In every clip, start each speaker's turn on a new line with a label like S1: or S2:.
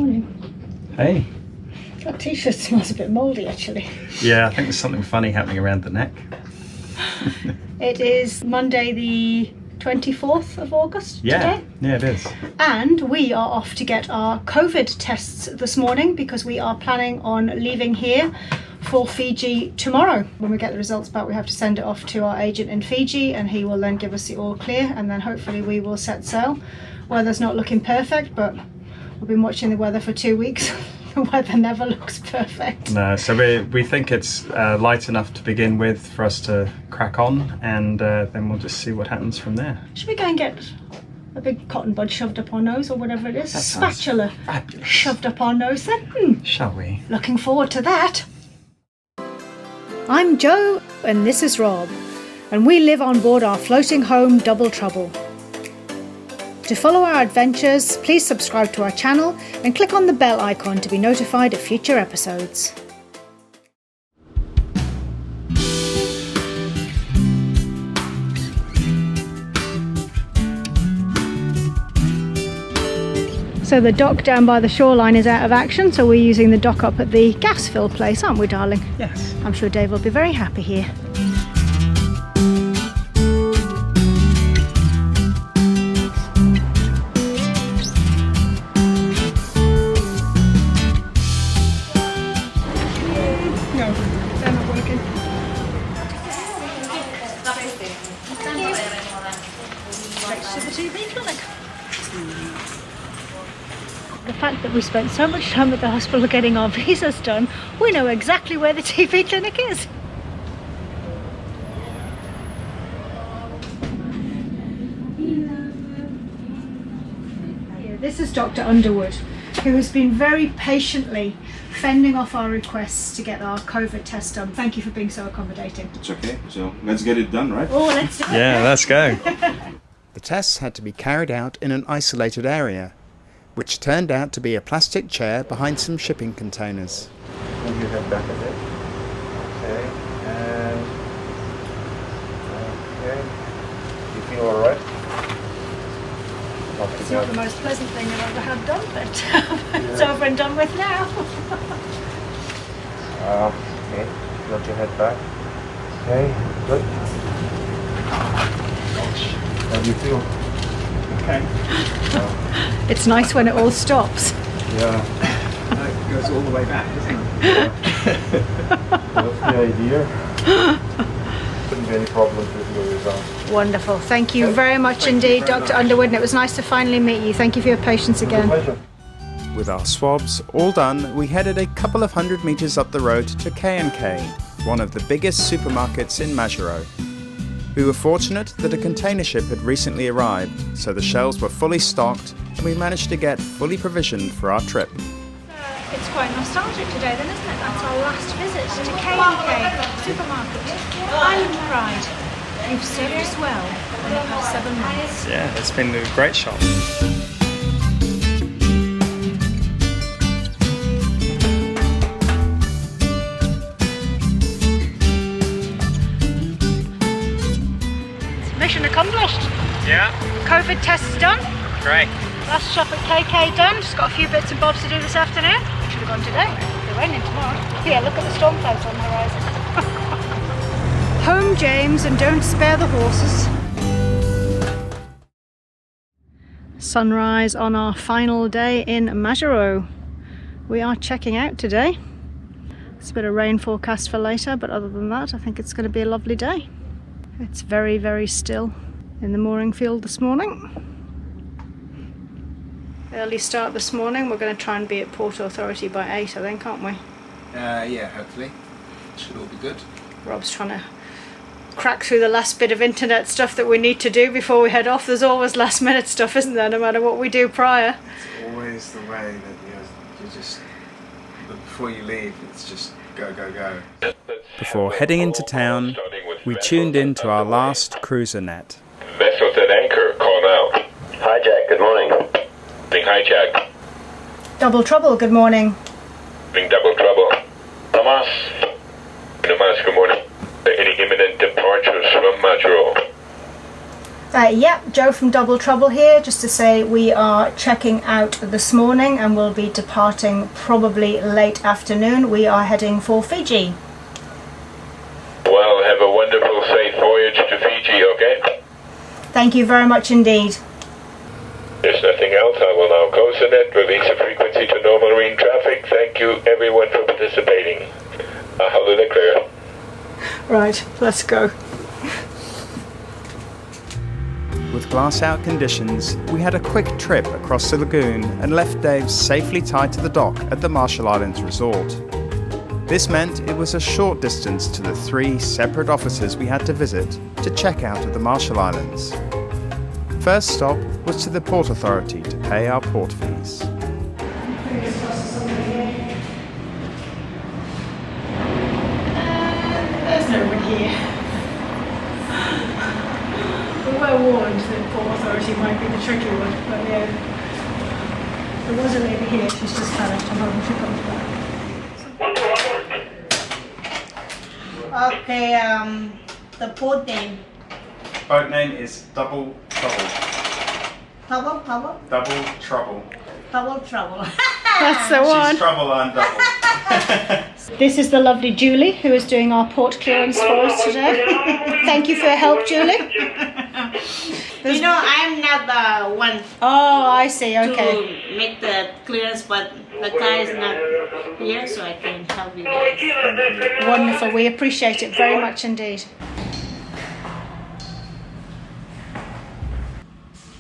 S1: morning.
S2: Hey.
S1: That t-shirt smells a bit mouldy actually.
S2: Yeah, I think there's something funny happening around the neck.
S1: It is Monday the 24th of August today.
S2: Yeah, it is.
S1: And we are off to get our COVID tests this morning because we are planning on leaving here for Fiji tomorrow. When we get the results back, we have to send it off to our agent in Fiji and he will then give us the all clear, and then hopefully we will set sail. Weather's not looking perfect, but we've been watching the weather for 2 weeks. The weather never looks perfect.
S2: No, so we think it's light enough to begin with for us to crack on, and then we'll just see what happens from there.
S1: Should we go and get a big cotton bud shoved up our nose or whatever it is?
S2: That
S1: a spatula
S2: fabulous.
S1: Shoved up our nose then?
S2: Shall we?
S1: Looking forward to that. I'm Jo and this is Rob, and we live on board our floating home Double Trouble. To follow our adventures, please subscribe to our channel and click on the bell icon to be notified of future episodes. So the dock down by the shoreline is out of action, so we're using the dock up at the gas fill place, aren't we, darling?
S2: Yes.
S1: I'm sure Dave will be very happy here. The fact that we spent so much time at the hospital getting our visas done, we know exactly where the TB clinic is. This is Dr. Underwood, who has been very patiently fending off our requests to get our COVID test done. Thank you for being so accommodating.
S3: It's okay, so let's get it done, right?
S1: Oh, let's do it.
S2: Yeah, let's go.
S4: The tests had to be carried out in an isolated area, which turned out to be a plastic chair behind some shipping containers.
S3: Move your head back a bit. Okay, and... Okay. You feel alright?
S1: It's not the most pleasant thing I've ever had done, but it's over and done with now.
S3: Okay, tilt your head back. Okay, good. How do you feel?
S2: Okay.
S1: It's nice when it all stops.
S3: Yeah.
S2: It goes all the way back, doesn't it?
S3: That's the idea. Shouldn't be any problems with your results.
S1: Wonderful. Thank you very much indeed, Dr. Underwood, and it was nice to finally meet you. Thank you for your patience again.
S3: Pleasure.
S4: With our swabs all done, we headed a couple of 100 metres up the road to K&K, one of the biggest supermarkets in Majuro. We were fortunate that a container ship had recently arrived, so the shelves were fully stocked and we managed to get fully provisioned for our trip.
S1: It's quite nostalgic today then, isn't it? That's our last visit to K&K supermarket. Island Pride. You've served us well in the past 7 months.
S2: Yeah, it's been a great shop.
S1: Mission accomplished.
S2: Yeah,
S1: COVID tests done.
S2: great.
S1: Last shop at KK done. Just got a few bits and bobs to do this afternoon. Should have gone today. They're raining tomorrow. Yeah, look at the storm clouds on the horizon. Home, James, and don't spare the horses. Sunrise on our final day in Majuro. We are checking out today. It's a bit of rain forecast for later, but other than that, I think it's going to be a lovely day. It's very, very still in the mooring field this morning. Early start this morning. We're going to try and be at Port Authority by 8, I think, aren't we?
S4: Yeah, hopefully. Should all be good.
S1: Rob's trying to crack through the last bit of internet stuff that we need to do before we head off. There's always last minute stuff, isn't there, no matter what we do prior?
S3: It's always the way that you just, before you leave, it's just go, go, go.
S4: Before heading into town, we tuned in to our last cruiser net.
S5: Vessels at anchor, call now.
S6: Hi Jack, good morning.
S5: Hi Jack.
S1: Double Trouble, good morning.
S5: Double Trouble. Namas. Namas, good morning. Any imminent departures from Majuro?
S1: Yeah, Joe from Double Trouble here, just to say we are checking out this morning and we'll be departing probably late afternoon. We are heading for Fiji.
S5: Well, have a wonderful, safe voyage to Fiji, okay?
S1: Thank you very much indeed.
S5: There's nothing else. I will now close the net, release the frequency to normal marine traffic. Thank you, everyone, for participating. Hallelujah, clear.
S1: Right, let's go.
S4: With glass out conditions, we had a quick trip across the lagoon and left Dave safely tied to the dock at the Marshall Islands resort. This meant it was a short distance to the 3 separate offices we had to visit to check out of the Marshall Islands. First stop was to the Port Authority to pay our port fees.
S1: There's no one here. We were warned that Port Authority might be the tricky one, but yeah. There was a lady here, she's just vanished. I'm hoping she comes back.
S6: Okay, the port name.
S2: Boat name is Double Trouble.
S6: Trouble?
S2: Double Trouble.
S6: Trouble.
S1: That's the one.
S2: She's trouble, I'm double.
S1: This is the lovely Julie, who is doing our port clearance for us today. Thank you for your help, Julie.
S6: You know, I'm not the one
S1: Oh, I see, okay.
S6: to make the clearance, but the guy is not here, so I can help you guys.
S1: Wonderful, we appreciate it very much indeed.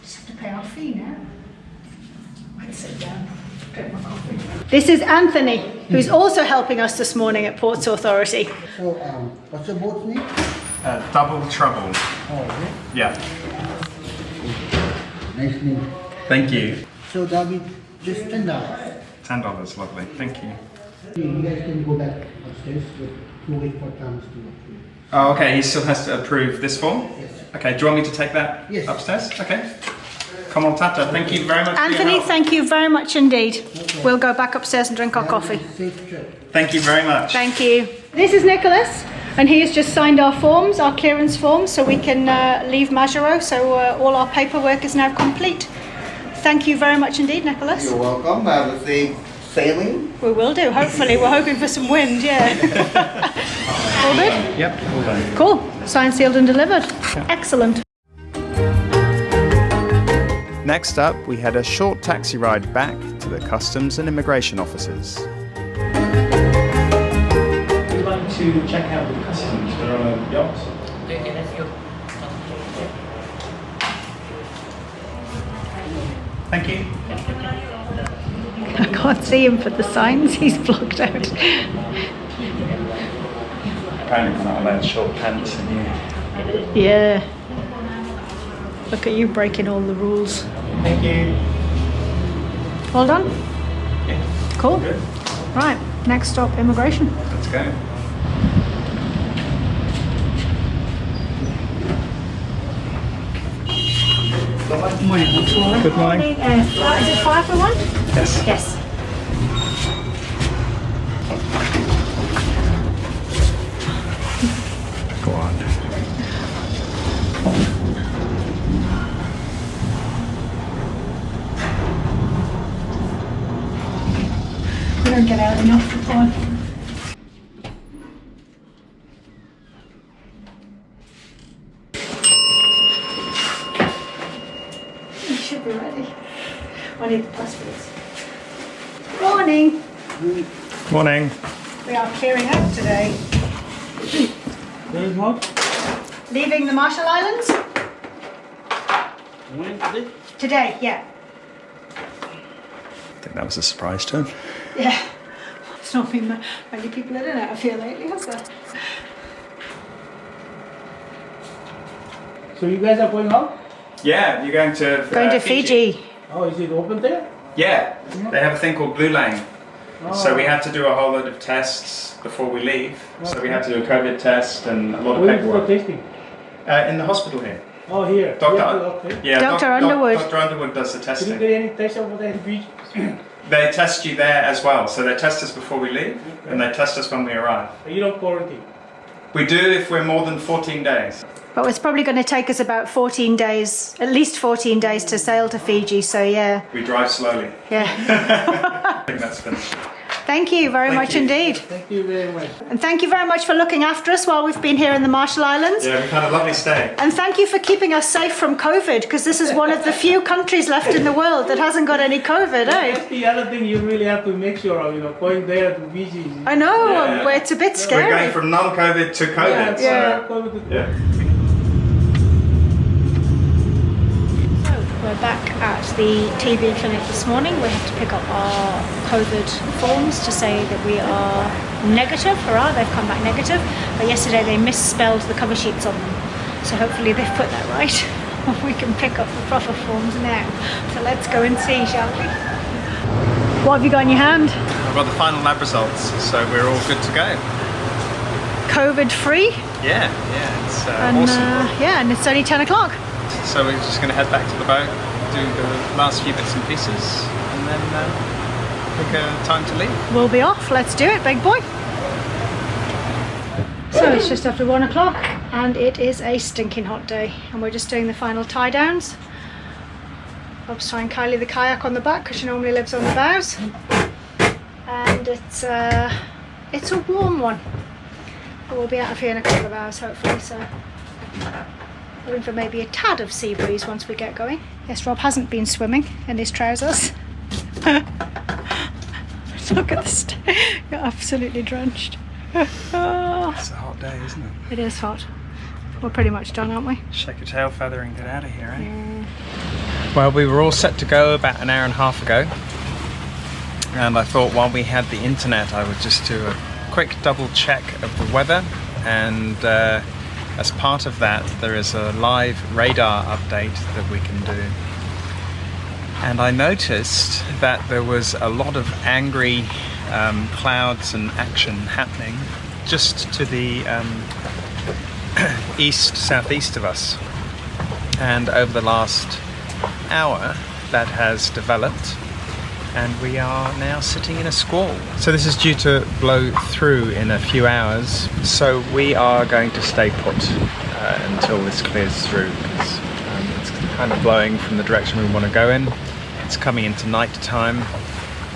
S1: Just have to pay our fee now. I can sit down, get my coffee. This is Anthony, who's also helping us this morning at Ports Authority.
S7: So, what's the boat's name?
S2: Double Trouble.
S7: Oh,
S2: Yeah.
S7: nice name.
S2: Thank you.
S7: So, David, just $10.
S2: $10, lovely. Thank you.
S7: You guys can go back upstairs to wait for Thomas to approve.
S2: Oh, okay. He still has to approve this form?
S7: Yes.
S2: Okay. Do you want me to take that
S7: Yes.
S2: upstairs? Okay. Come on, Tata. Thank you very much. for your
S1: Anthony,
S2: help.
S1: thank you very much indeed. We'll go back upstairs and drink our coffee.
S7: Safe trip.
S2: Thank you very much.
S1: Thank you. This is Nicholas, and he has just signed our forms, our clearance forms, so we can leave Majuro. So all our paperwork is now complete. Thank you very much indeed, Nicholas.
S8: You're welcome. Have a safe sailing.
S1: We will do, hopefully. We're hoping for some wind, yeah. All good?
S2: Yep. All done.
S1: Cool. Signed, sealed and delivered. Excellent.
S4: Next up, we had a short taxi ride back to the customs and immigration offices.
S2: We'd like to check out the customs. We're on a yacht. Thank you.
S1: I can't see him for the signs, he's blocked out.
S2: Apparently we're not allowed short pants in here.
S1: Yeah. Look at you breaking all the rules.
S2: Thank you.
S1: All done?
S2: Yeah.
S1: Cool.
S2: Good.
S1: Right, next stop, immigration.
S2: Let's go.
S7: Good morning.
S2: Good morning.
S1: Is it 5 for 1?
S2: Yes.
S1: Yes.
S2: Go on.
S1: We don't get out enough for fun. You should be ready. I need the passports. Morning.
S2: Morning.
S1: We are clearing out today.
S7: There is what?
S1: Leaving the Marshall Islands?
S7: When today?
S1: Today, yeah.
S2: I think that was a surprise to him.
S1: Yeah. There's not been many people in and out of here lately, has there?
S7: So, you guys are going out?
S2: Yeah, you're going to
S1: Going to Fiji.
S7: Oh, is it open there?
S2: Yeah, they have a thing called Blue Lane. So we had to do a whole load of tests before we leave. So we had to do a COVID test and a lot of
S7: Where is the
S2: paperwork.
S7: tasting?
S2: In the hospital here.
S7: Oh, here.
S2: Doctor,
S7: Yeah, okay.
S2: yeah,
S1: Dr. Underwood.
S2: Dr. Underwood does the
S7: Did you
S2: testing.
S7: get any test over there in the beach?
S2: They test you there as well. So they test us before we leave, and they test us when we arrive.
S7: You don't quarantine?
S2: We do if we're more than 14 days.
S1: But it's probably going to take us about 14 days, at least 14 days to sail to Fiji, so yeah.
S2: We drive slowly.
S1: Yeah.
S2: I think that's finished.
S1: Thank you very much indeed.
S7: Thank you very much.
S1: And thank you very much for looking after us while we've been here in the Marshall Islands.
S2: Yeah, we've had a lovely stay.
S1: And thank you for keeping us safe from COVID, because this is one of the few countries left in the world that hasn't got any COVID, eh?
S9: That's the other thing you really have to make sure of, going there to Fiji.
S1: I know, but it's a bit scary.
S2: We're going from non-COVID to COVID.
S1: Yeah. We're back at the TB clinic this morning. We have to pick up our COVID forms to say that we are negative. Hurrah, they've come back negative. But yesterday they misspelled the cover sheets on them. So hopefully they've put that right. We can pick up the proper forms now. So let's go and see, shall we? What have you got in your hand?
S2: I've got the final lab results, so we're all good to go.
S1: COVID free?
S2: Yeah, it's awesome.
S1: Yeah, and it's only 10 o'clock.
S2: So we're just going to head back to the boat, do the last few bits and pieces, and then pick a time to leave.
S1: We'll be off. Let's do it, big boy. So it's just after 1 o'clock and it is a stinking hot day, and we're just doing the final tie downs. Bob's tying Kylie the kayak on the back because she normally lives on the bows, and it's a warm one. But we'll be out of here in a couple of hours hopefully, so hoping for maybe a tad of sea breeze once we get going. Yes, Rob hasn't been swimming in his trousers. Look at this, you're absolutely drenched.
S2: It's a hot day, isn't it?
S1: It is hot. We're pretty much done, aren't we?
S2: Shake your tail feather and get out of here, eh? Well, we were all set to go about an hour and a half ago, and I thought while we had the internet I would just do a quick double check of the weather, and as part of that there is a live radar update that we can do. And I noticed that there was a lot of angry clouds and action happening just to the southeast of us, and over the last hour that has developed, and we are now sitting in a squall. So this is due to blow through in a few hours, so we are going to stay put until this clears through, because it's kind of blowing from the direction we want to go in. It's coming into night time,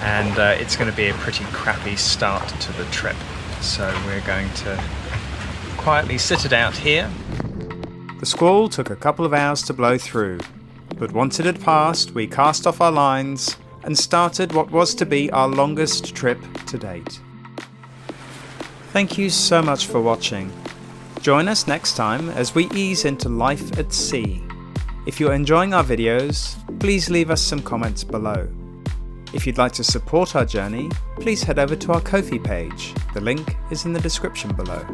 S2: and it's going to be a pretty crappy start to the trip, so we're going to quietly sit it out here.
S4: The squall took a couple of hours to blow through, but once it had passed, we cast off our lines and started what was to be our longest trip to date. Thank you so much for watching. Join us next time as we ease into life at sea. If you're enjoying our videos, please leave us some comments below. If you'd like to support our journey, please head over to our Ko-fi page. The link is in the description below.